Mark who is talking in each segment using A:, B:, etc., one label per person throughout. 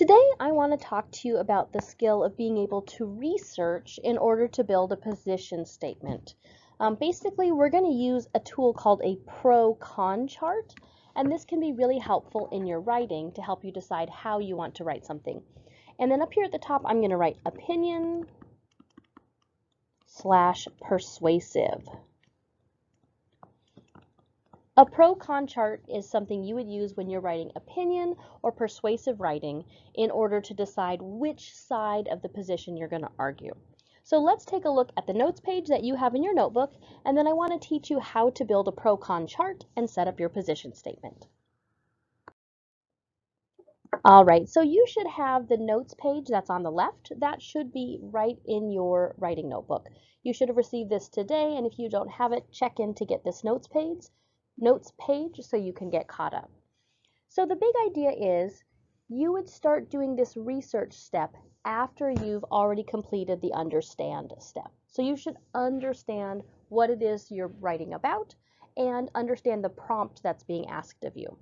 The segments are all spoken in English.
A: Today, I want to talk to you about the skill of being able to research in order to build a position statement. Basically, we're going to use a tool called a pro-con chart, and this can be really helpful in your writing to help you decide how you want to write something. And then up here at the top, I'm going to write opinion/persuasive. A pro-con chart is something you would use when you're writing opinion or persuasive writing in order to decide which side of the position you're going to argue. So let's take a look at the notes page that you have in your notebook, and then I want to teach you how to build a pro-con chart and set up your position statement. All right, so you should have the notes page that's on the left. That should be right in your writing notebook. You should have received this today, and if you don't have it, check in to get this notes page so you can get caught up. So the big idea is you would start doing this research step after you've already completed the understand step. So you should understand what it is you're writing about and understand the prompt that's being asked of you.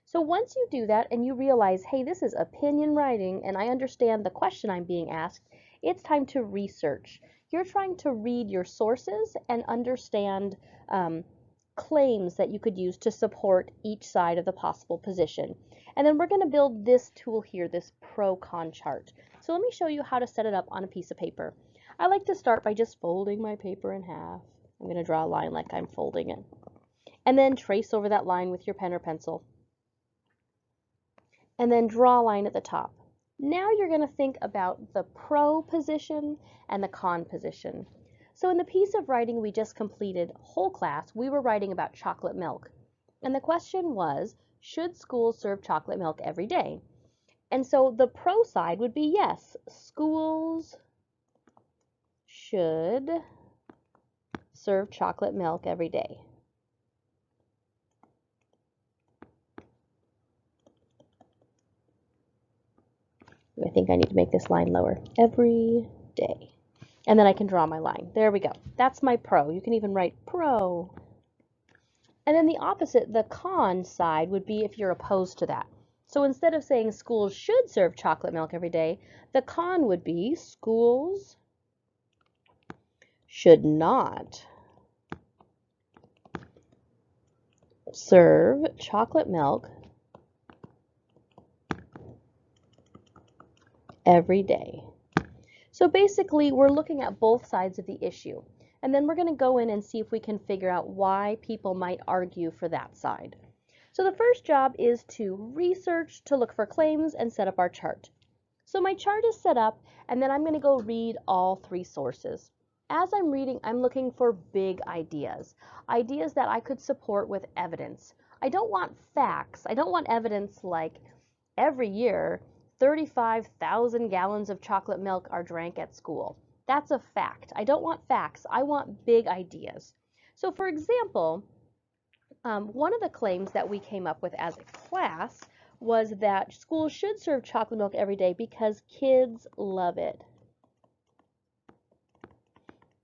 A: So once you do that and you realize, hey, this is opinion writing and I understand the question I'm being asked, it's time to research. You're trying to read your sources and understand claims that you could use to support each side of the possible position. And then we're going to build this tool here, this pro-con chart. So let me show you how to set it up on a piece of paper. I like to start by just folding my paper in half. I'm going to draw a line like I'm folding it. And then trace over that line with your pen or pencil. And then draw a line at the top. Now you're going to think about the pro position and the con position. So in the piece of writing we just completed, whole class, we were writing about chocolate milk. And the question was, should schools serve chocolate milk every day? And so the pro side would be yes, schools should serve chocolate milk every day. I think I need to make this line lower. Every day. And then I can draw my line. There we go. That's my pro. You can even write pro. And then the opposite, the con side, would be if you're opposed to that. So instead of saying schools should serve chocolate milk every day, the con would be schools should not serve chocolate milk every day. So basically, we're looking at both sides of the issue. And then we're going to go in and see if we can figure out why people might argue for that side. So the first job is to research, to look for claims, and set up our chart. So my chart is set up, and then I'm going to go read all three sources. As I'm reading, I'm looking for big ideas, ideas that I could support with evidence. I don't want facts. I don't want evidence like every year 35,000 gallons of chocolate milk are drank at school. That's a fact. I don't want facts. I want big ideas. So for example, one of the claims that we came up with as a class was that schools should serve chocolate milk every day because kids love it.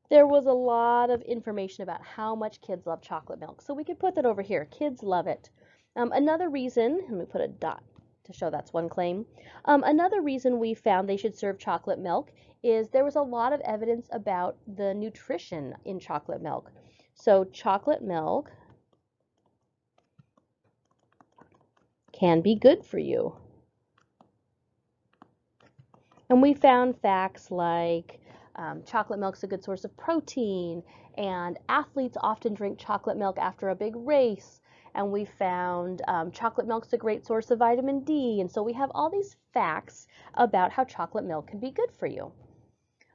A: There was a lot of information about how much kids love chocolate milk, so we could put that over here. Kids love it. Another reason, let me put a dot to show that's one claim. Another reason we found they should serve chocolate milk is there was a lot of evidence about the nutrition in chocolate milk. So chocolate milk can be good for you. And we found facts like chocolate milk's a good source of protein, and athletes often drink chocolate milk after a big race. And we found chocolate milk's a great source of vitamin D. And so we have all these facts about how chocolate milk can be good for you.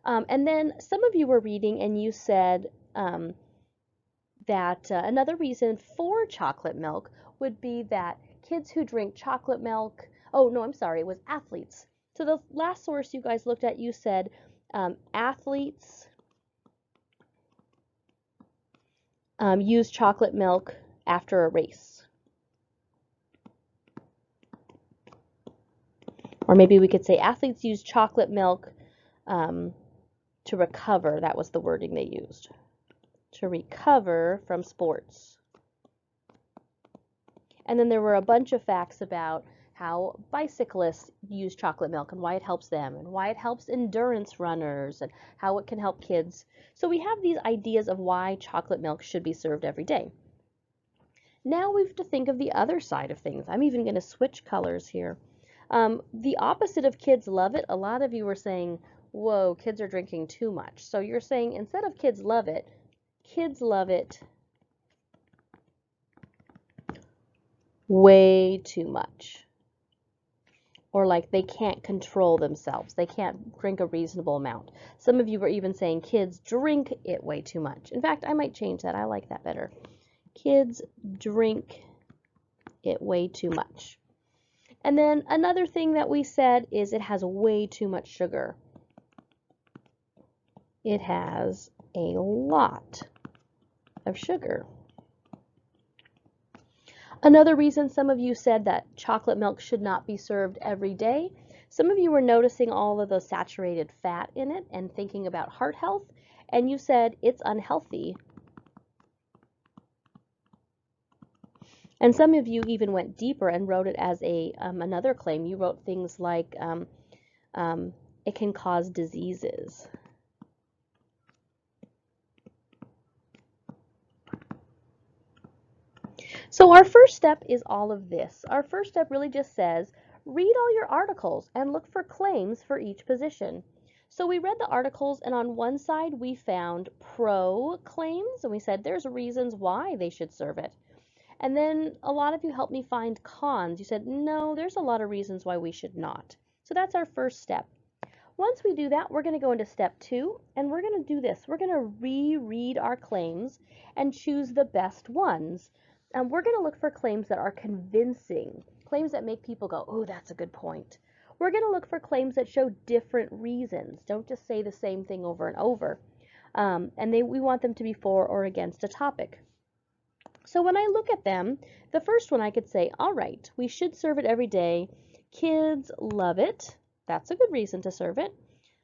A: And then some of you were reading and you said that another reason for chocolate milk would be that kids who drink chocolate milk, oh no, I'm sorry, it was athletes. So the last source you guys looked at, you said athletes use chocolate milk after a race. Or maybe we could say athletes use chocolate milk to recover. That was the wording they used. To recover from sports. And then there were a bunch of facts about how bicyclists use chocolate milk and why it helps them, and why it helps endurance runners, and how it can help kids. So we have these ideas of why chocolate milk should be served every day. Now we have to think of the other side of things. I'm even going to switch colors here. The opposite of kids love it, a lot of you were saying, whoa, kids are drinking too much. So you're saying instead of kids love it way too much. Or like they can't control themselves. They can't drink a reasonable amount. Some of you were even saying kids drink it way too much. In fact, I might change that. I like that better. Kids drink it way too much. And then another thing that we said is it has way too much sugar. It has a lot of sugar. Another reason some of you said that chocolate milk should not be served every day, some of you were noticing all of the saturated fat in it and thinking about heart health, and you said it's unhealthy. And some of you even went deeper and wrote it as another claim. You wrote things like it can cause diseases. So our first step is all of this. Our first step really just says, read all your articles and look for claims for each position. So we read the articles, and on one side we found pro claims, and we said there's reasons why they should serve it. And then a lot of you helped me find cons. You said, no, there's a lot of reasons why we should not. So that's our first step. Once we do that, we're going to go into step 2, and we're going to do this. We're going to reread our claims and choose the best ones. And we're going to look for claims that are convincing, claims that make people go, oh, that's a good point. We're going to look for claims that show different reasons. Don't just say the same thing over and over. We want them to be for or against a topic. So when I look at them, the first one I could say, all right, we should serve it every day. Kids love it. That's a good reason to serve it.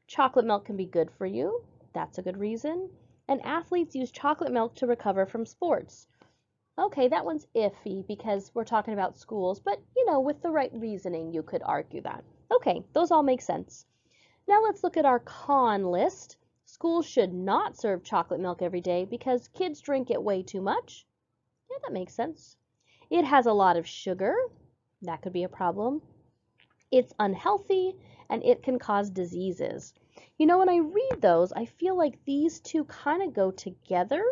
A: Chocolate milk can be good for you. That's a good reason. And athletes use chocolate milk to recover from sports. Okay, that one's iffy because we're talking about schools, but with the right reasoning, you could argue that. Okay, those all make sense. Now let's look at our con list. Schools should not serve chocolate milk every day because kids drink it way too much. Yeah, that makes sense. It has a lot of sugar. That could be a problem. It's unhealthy, and it can cause diseases. When I read those, I feel like these two kind of go together.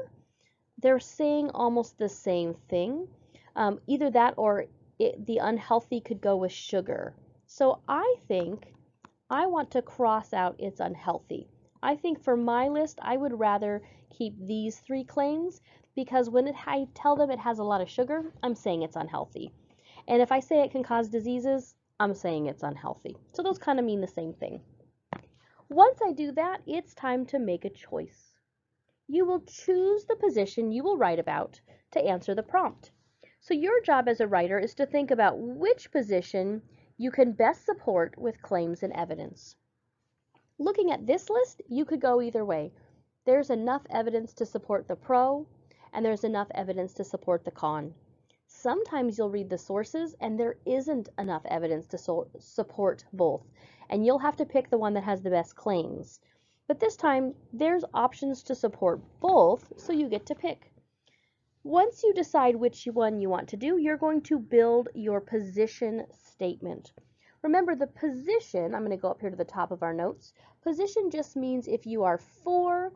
A: They're saying almost the same thing. Either that or the unhealthy could go with sugar. So I think I want to cross out it's unhealthy. I think for my list, I would rather keep these 3 claims because when I tell them it has a lot of sugar, I'm saying it's unhealthy. And if I say it can cause diseases, I'm saying it's unhealthy. So those kind of mean the same thing. Once I do that, it's time to make a choice. You will choose the position you will write about to answer the prompt. So your job as a writer is to think about which position you can best support with claims and evidence. Looking at this list, you could go either way. There's enough evidence to support the pro, and there's enough evidence to support the con. Sometimes you'll read the sources and there isn't enough evidence to support both, and you'll have to pick the one that has the best claims. But this time, there's options to support both, so you get to pick. Once you decide which one you want to do, you're going to build your position statement. Remember, the position, I'm going to go up here to the top of our notes, position just means if you are for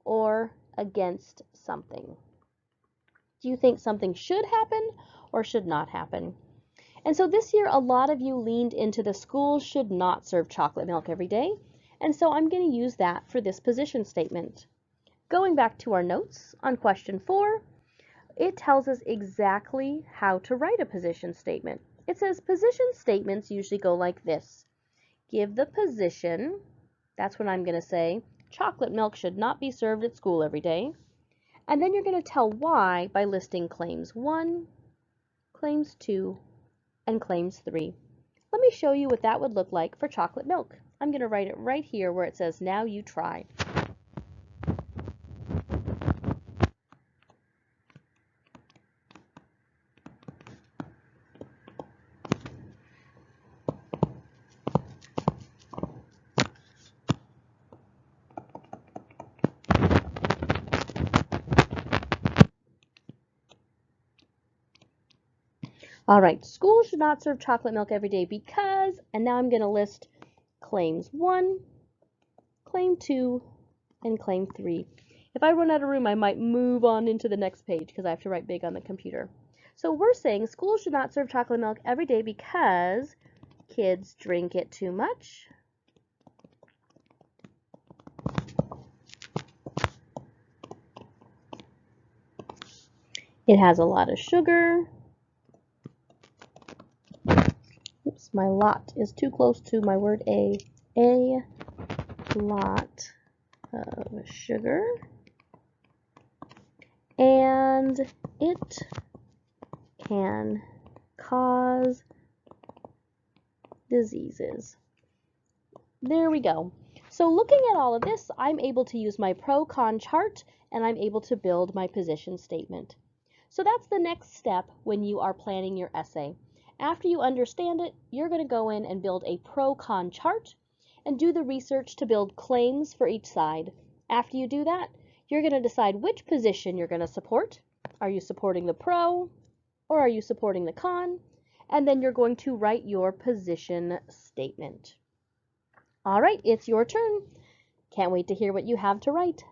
A: or against something. Do you think something should happen or should not happen? And so this year, a lot of you leaned into the schools should not serve chocolate milk every day. And so I'm going to use that for this position statement. Going back to our notes on question 4, it tells us exactly how to write a position statement. It says position statements usually go like this. Give the position, that's what I'm going to say, chocolate milk should not be served at school every day. And then you're going to tell why by listing claims 1, claims 2, and claims 3. Let me show you what that would look like for chocolate milk. I'm going to write it right here where it says, now you try. All right, schools should not serve chocolate milk every day because, and now I'm going to list claims 1, claim 2, and claim 3. If I run out of room, I might move on into the next page because I have to write big on the computer. So we're saying schools should not serve chocolate milk every day because kids drink it too much. It has a lot of sugar. Oops, my lot is too close to my word a. A lot of sugar. And it can cause diseases. There we go. So looking at all of this, I'm able to use my pro-con chart and I'm able to build my position statement. So that's the next step when you are planning your essay. After you understand it, you're going to go in and build a pro-con chart and do the research to build claims for each side. After you do that, you're going to decide which position you're going to support. Are you supporting the pro or are you supporting the con? And then you're going to write your position statement. All right, it's your turn. Can't wait to hear what you have to write.